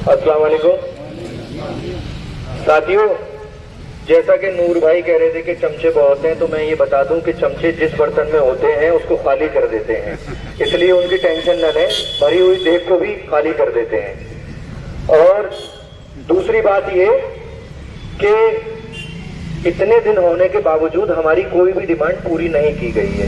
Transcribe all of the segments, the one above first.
السلام علیکم ساتھیوں، جیسا کہ نور بھائی کہہ رہے تھے کہ چمچے بہت ہیں، تو میں یہ بتا دوں کہ چمچے جس برتن میں ہوتے ہیں اس کو خالی کر دیتے ہیں، اس لیے ان کی ٹینشن نہ لیں، بھری ہوئی دیگ کو بھی خالی کر دیتے ہیں۔ اور دوسری بات یہ کہ اتنے دن ہونے کے باوجود ہماری کوئی بھی ڈیمانڈ پوری نہیں کی گئی ہے،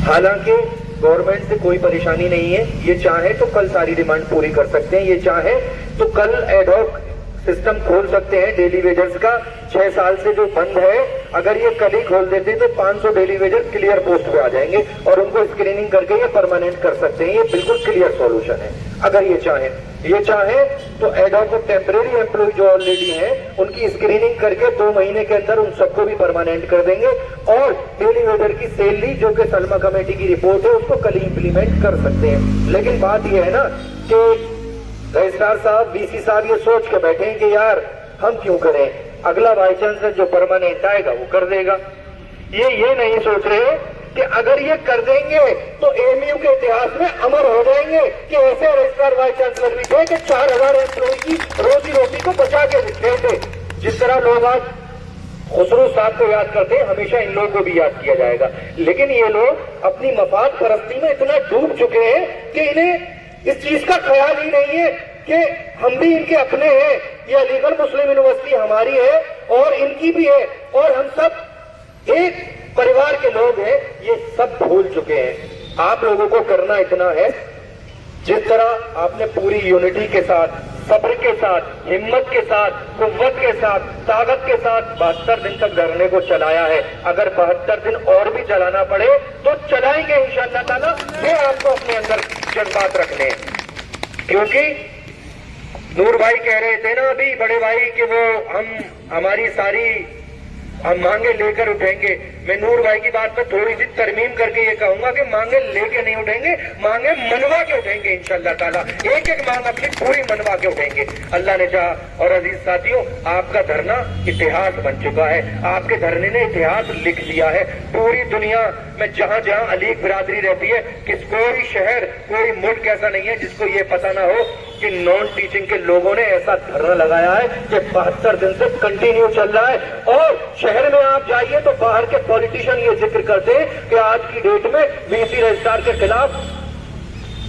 حالانکہ گورنمنٹ سے کوئی پریشانی نہیں ہے، یہ چاہے تو کل ساری ڈیمانڈ پوری کر سکتے ہیں، یہ چاہے تو کل ایڈ ہاک سسٹم کھول سکتے ہیں ڈیلی ویجرز کا، 6 سال سے جو بند ہے، اگر یہ کل ہی کھول دیتے تو 500 ڈیلی ویجرز کلیئر پوسٹ پہ آ جائیں گے اور ان کو اسکریننگ کر کے یہ پرماننٹ کر سکتے ہیں، یہ بالکل کلیئر سولوشن ہے اگر یہ چاہیں۔ یہ چاہیں تو ایڈ ہاک ٹیمپریری ایمپلائی جو آلریڈی ہیں ان کی اسکریننگ کر کے 2 مہینے کے اندر ان سب کو بھی پرماننٹ کر دیں گے، اور ڈیلی ویجر کی سیلری جو کہ سلما کمیٹی کی رپورٹ ہے اس کو کل ہی امپلیمنٹ کر سکتے ہیں۔ لیکن بات یہ ہے نا کہ رجسٹرار صاحب، وی سی صاحب یہ سوچ کے بیٹھے ہیں کہ یار ہم کیوں کریں، اگلا بائی چانس جو پرماننٹ آئے گا وہ کر دے گا۔ یہ نہیں سوچ رہے کہ اگر یہ کر دیں گے تو ایم یو کے اتہاس میں امر ہو جائیں گے کہ ایسے رجسٹرار وائس چانسلر بھی تھے کہ 4000 امپلائی کی روزی روٹی کو بچا کے رکھتے تھے۔ جس طرح لوگ آج خسرو صاحب کو یاد کرتے ہیں، ہمیشہ ان لوگوں کو بھی یاد کیا جائے گا، لیکن یہ لوگ اپنی مفاد پرستی میں اتنا ڈوب چکے ہیں کہ انہیں اس چیز کا خیال ہی نہیں ہے کہ ہم بھی ان کے اپنے ہیں، یہ علی گڑھ مسلم یونیورسٹی ہماری ہے اور ان کی بھی ہے، اور ہم سب ایک پریوار کے لوگ ہیں، یہ سب بھول چکے ہیں۔ آپ لوگوں کو کرنا اتنا ہے، جس طرح آپ نے پوری یونٹی کے ساتھ، صبر کے ساتھ، ہمت کے ساتھ، قوت کے ساتھ، طاقت کے ساتھ 72 دن تک دھرنے کو چلایا ہے، اگر 72 دن اور بھی چلانا پڑے تو چلائیں گے انشاءاللہ تعالیٰ۔ یہ آپ کو اپنے اندر جذبات رکھنے ہیں، کیونکہ نور بھائی کہہ رہے تھے نا ابھی بڑے بھائی کہ وہ ہماری ساری ہم مانگے لے کر اٹھیں گے۔ میں نور بھائی کی بات پہ تھوڑی سی ترمیم کر کے یہ کہوں گا کہ مانگے لے کے نہیں اٹھیں گے، مانگے منوا کے اٹھیں گے انشاءاللہ تعالیٰ، ایک ایک مانگ اپنی پوری منوا کے اٹھیں گے اللہ نے چاہا۔ اور عزیز ساتھیوں، آپ کا دھرنا اتہاس بن چکا ہے، آپ کے دھرنے نے اتہاس لکھ دیا ہے۔ پوری دنیا میں جہاں جہاں علیگ برادری رہتی ہے، کوئی شہر، کوئی ملک ایسا نہیں ہے جس کو یہ پتا نہ ہو کہ نان ٹیچنگ کے لوگوں نے ایسا دھرنا لگایا ہے کہ 72 دن سے کنٹینیو چل رہا ہے۔ اور شہر میں آپ جائیے تو باہر کے پولیٹیشین یہ ذکر کرتے ہیں کہ آج کی ڈیٹ میں وی سی رجسٹرار کے خلاف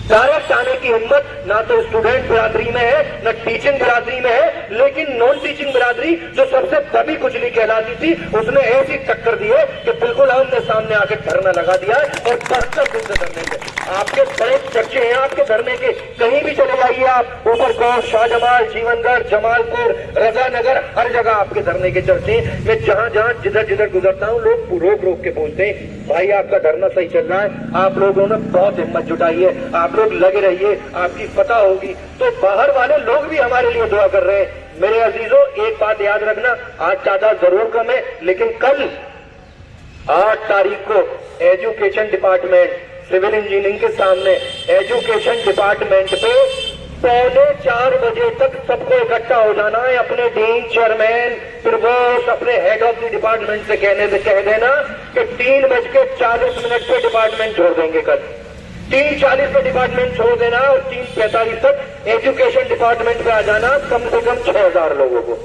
ڈائریکٹ آنے کی ہمت نہ تو اسٹوڈنٹ برادری میں ہے نہ ٹیچنگ برادری میں ہے، لیکن نان ٹیچنگ برادری جو سب سے دبی کچلی کہلاتی تھی اس نے ایسی ٹکر دی ہے کہ بالکل آمنے سامنے آ کے دھرنا لگا دیا ہے، اور 72 دن سے دھرنے کے آپ کے بڑے چرچے ہیں آپ کے دھرنے کے، کہیں بھی چلے جائیے آپ، اوپر کوٹ، شاہ جمال، جیون گڑھ، جمال پور، رضا نگر، ہر جگہ آپ کے دھرنے کے چرچے ہیں۔ میں جہاں جہاں جدھر گزرتا ہوں لوگ روک کے پوچھتے ہیں بھائی آپ کا دھرنا صحیح چل رہا ہے، آپ لوگوں نے بہت ہمت جٹائی ہے، آپ لوگ لگے رہیے، آپ کی فتح ہوگی۔ تو باہر والے لوگ بھی ہمارے لیے دعا کر رہے ہیں۔ میرے عزیزوں، ایک بات یاد رکھنا، آج تعداد ضرور کم ہے لیکن کل 8 تاریخ کو ایجوکیشن ڈپارٹمنٹ، سول انجینئرنگ کے سامنے ایجوکیشن ڈپارٹمنٹ پہ 3:45 بجے تک سب کو اکٹھا ہو جانا ہے، اپنے ڈین، چیئرمین، پرووسٹ، اپنے ہیڈ آف دی ڈپارٹمنٹ سے کہہ دینا کہ 3:40 پہ ڈپارٹمنٹ چھوڑ دیں گے، کل 3:40 پہ ڈپارٹمنٹ چھوڑ دینا اور 3:45 تک ایجوکیشن ڈپارٹمنٹ پہ آ جانا، کم سے کم 6000 لوگوں کو،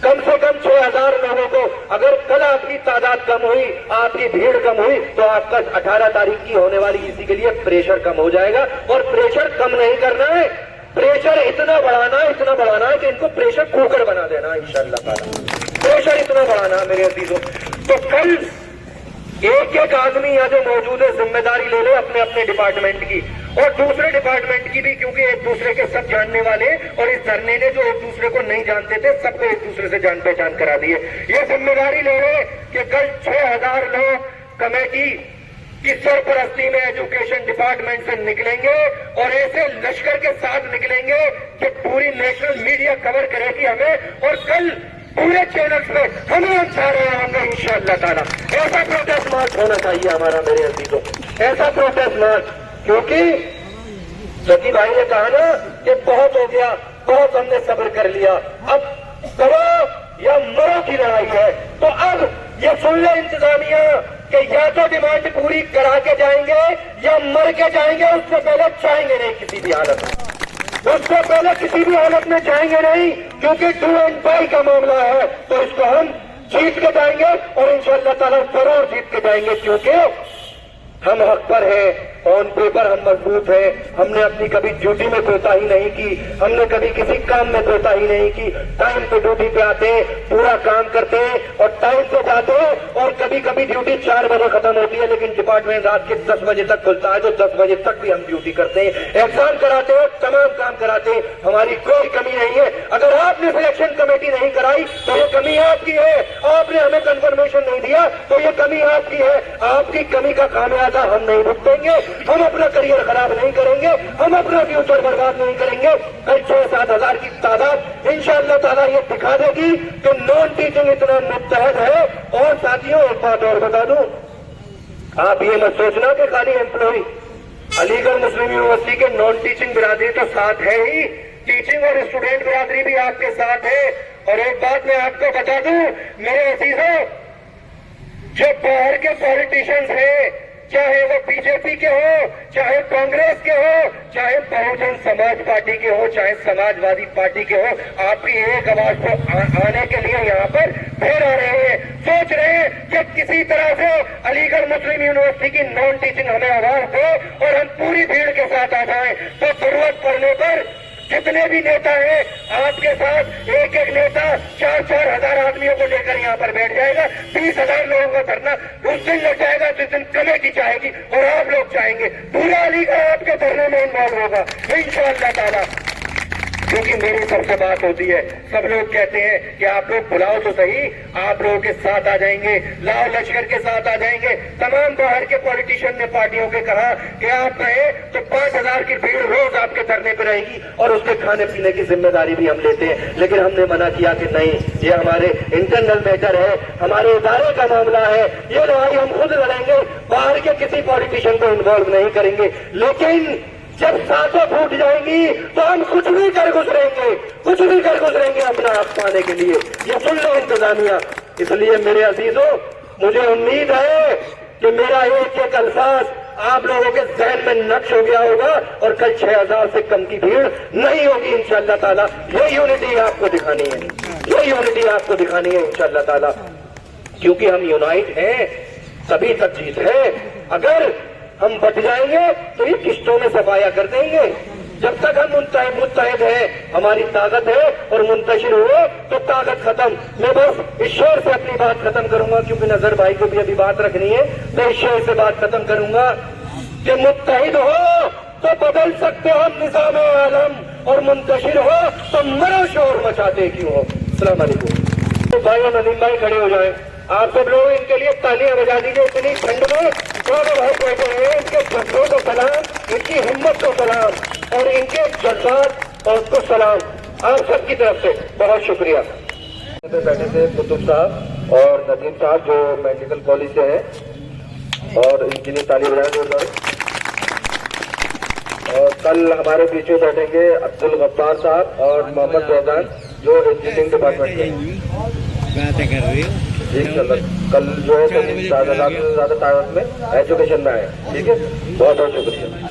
کم سے کم 6000 لوگوں کو۔ اگر کل آپ کی تعداد کم ہوئی، آپ کی بھیڑ کم ہوئی تو آپ کا 18 تاریخ کی ہونے والی اسی کے لیے پریشر کم ہو جائے گا، اور پریشر کم نہیں کرنا ہے، پریشر اتنا بڑھانا ہے کہ ان کو پریشر کوکر بنا دینا ہے انشاءاللہ تعالیٰ، پریشر اتنا بڑھانا ہے میرے عزیزوں۔ تو کل ایک آدمی یہاں جو موجود ہے ذمہ داری لے لے اپنے اپنے ڈپارٹمنٹ کی اور دوسرے ڈپارٹمنٹ کی بھی، کیونکہ ایک دوسرے کے سب جاننے والے، اور اس دھرنے نے جو ایک دوسرے کو نہیں جانتے تھے سب کو ایک دوسرے سے جان پہچان کرا دیے۔ یہ ذمہ داری لے رہے کہ کل 6000 لوگ کمیٹی کی سرپرستی میں ایجوکیشن ڈپارٹمنٹ سے نکلیں گے، اور ایسے لشکر کے ساتھ نکلیں گے کہ پوری نیشنل میڈیا کور کرے گی ہمیں، اور کل پورے چینلز پہ ہمیں اچھا رہے ہوں گے انشاءاللہ تعالیٰ۔ ایسا پروٹیسٹ مارچ ہونا چاہیے ہمارا میرے عزیزوں، ایسا پروٹیسٹ مارچ، کیونکہ سچی بھائی نے کہا نا کہ بہت ہو گیا، بہت ہم نے صبر کر لیا، اب کرو یا مرو کی لڑائی ہے۔ تو اب یہ سن لے انتظامیہ، کہ یا تو ڈیمانڈ پوری کرا کے جائیں گے یا مر کے جائیں گے، اس سے پہلے جائیں گے نہیں کسی بھی حالت میں، اس سے پہلے کسی بھی حالت میں جائیں گے نہیں، کیونکہ ڈو اینڈ ڈائی کا معاملہ ہے، تو اس کو ہم جیت کے جائیں گے اور انشاءاللہ تعالیٰ ضرور جیت کے جائیں گے، کیونکہ ہم حق پر ہیں، آن پیپر ہم مضبوط ہیں، ہم نے اپنی کبھی ڈیوٹی میں کوتاہی نہیں کی، ہم نے کبھی کسی کام میں کوتاہی نہیں کی، ٹائم پہ ڈیوٹی پہ آتے ہیں، پورا کام کرتے ہیں اور ٹائم پہ جاتے ہیں، اور کبھی کبھی ڈیوٹی 4 بجے ختم ہوتی ہے لیکن ڈپارٹمنٹ رات کے 10 بجے تک کھلتا ہے، تو 10 بجے تک بھی ہم ڈیوٹی کرتے ہیں، ایگزام کراتے ہیں، تمام کام کراتے ہیں، ہماری کوئی کمی نہیں ہے۔ اگر آپ نے سلیکشن کمیٹی نہیں کرائی تو یہ کمی آپ کی ہے، آپ نے ہمیں کنفرمیشن نہیں دیا تو یہ کمی آپ کی ہے، آپ کی کمی کا خمیازہ ہم نہیں بھگتیں گے، ہم اپنا کریئر خراب نہیں کریں گے، ہم اپنا فیوچر برباد نہیں کریں گے۔ کل 6-7 ہزار کی تعداد انشاءاللہ تعالیٰ یہ دکھا دے گی کہ نان ٹیچنگ اتنا متحد ہے۔ اور ساتھیوں ایک بات اور بتا دوں، آپ یہ مت سوچنا کہ خالی امپلائی علی گڑھ مسلم یونیورسٹی کے نان ٹیچنگ برادری تو ساتھ ہے ہی، ٹیچنگ اور اسٹوڈنٹ برادری بھی آپ کے ساتھ ہے۔ اور ایک بات میں آپ کو بتا دوں میرے عزیزوں، جو باہر کے پالیٹیشینز ہیں، چاہے وہ بی جے پی کے ہو، چاہے کانگریس کے ہو، چاہے بہوجن سماج پارٹی کے ہو، چاہے سماجوادی پارٹی کے ہو، آپ کی ایک آواز کو آنے کے لیے یہاں پر پھر آ رہے ہیں، سوچ رہے ہیں کہ کسی طرح سے علی گڑھ مسلم یونیورسٹی کی نان ٹیچنگ ہمیں آواز دے اور ہم پوری بھیڑ کے ساتھ آ جائیں۔ تو ضرورت پڑنے پر جتنے بھی نیتا ہیں آپ کے ساتھ، ایک ایک نیتا 4-4 ہزار آدمیوں کو لے کر یہاں پر بیٹھ جائے گا، 20,000 لوگوں کا دھرنا اس دن لگ جائے گا جس دن کمیٹی چاہے گی اور آپ لوگ چاہیں گے، پورا علی گڑھ آپ کے دھرنے میں انوالو ہوگا انشاءاللہ تعالیٰ۔ کیونکہ میری سب سے بات ہوتی ہے، سب لوگ کہتے ہیں کہ آپ لوگ بلاؤ تو صحیح، آپ لوگوں کے ساتھ آ جائیں گے، لاؤ لشکر کے ساتھ آ جائیں گے۔ تمام باہر کے پولیٹیشین نے پارٹیوں کے کہا کہ آپ رہے تو 5,000 کی بھیڑ روز آپ کے دھرنے پہ رہے گی اور اس کے کھانے پینے کی ذمہ داری بھی ہم لیتے ہیں، لیکن ہم نے منع کیا کہ نہیں، یہ ہمارے انٹرنل میٹر ہے، ہمارے ادارے کا معاملہ ہے، یہ لڑائی ہم خود لڑیں گے، باہر کے کسی پولیٹیشین کو انوالو نہیں کریں گے۔ لیکن جب سانسیں پھوٹ جائیں گی تو ہم کچھ بھی کر گزریں گے، کچھ بھی کر گزریں گے اپنا حق پانے کے لیے، یہ سن لو انتظامیہ۔ اس لیے میرے عزیزوں، مجھے امید ہے کہ میرا ایک ایک الفاظ آپ لوگوں کے ذہن میں نقش ہو گیا ہوگا اور کل 6,000 سے کم کی بھیڑ نہیں ہوگی انشاءاللہ تعالیٰ۔ یہ یونٹی آپ کو دکھانی ہے، یہ یونٹی آپ کو دکھانی ہے انشاءاللہ تعالیٰ، کیونکہ ہم یونائٹ ہیں تبھی تک جیت ہے۔ اگر ہم بٹ جائیں گے تو یہ قسطوں میں صفایا کر دیں گے۔ جب تک ہم متحد ہیں، ہماری طاقت ہے اور منتشر ہوئے تو طاقت ختم۔ میں بس اس شعر سے اپنی بات ختم کروں گا کیونکہ نظر بھائی کو بھی ابھی بات رکھنی ہے، میں اس شعر سے بات ختم کروں گا کہ متحد ہو تو بدل سکتے ہو نظام عالم، اور منتشر ہو تو مرو شور مچاتے کیوں ہو۔ السلام علیکم۔ تو بھائی اور ندیم بھائی کھڑے ہو جائیں، آپ سب لوگ ان کے لیے تالیاں بجا دیجیے، اتنی ٹھنڈ میں دونوں بھائی بیٹھے ہیں، ان کے جذبوں کو سلام، ان کی ہمت کو سلام اور ان کے جذبات اور کو سلام آپ سب کی طرف سے بہت شکریہ۔ بیٹھے تھے قطب صاحب اور ندیم صاحب جو میڈیکل کالج سے ہیں، اور ان کے لیے تالی بجائیں۔ اور کل ہمارے پیچھے بیٹھیں گے عبدالغفار صاحب اور محمد فیضان جو انجینئرنگ ڈپارٹمنٹ کے ہیں۔ انشاءاللہ کل جو ہے زیادہ تعداد میں ایجوکیشن میں آئے، ٹھیک ہے، بہت بہت شکریہ۔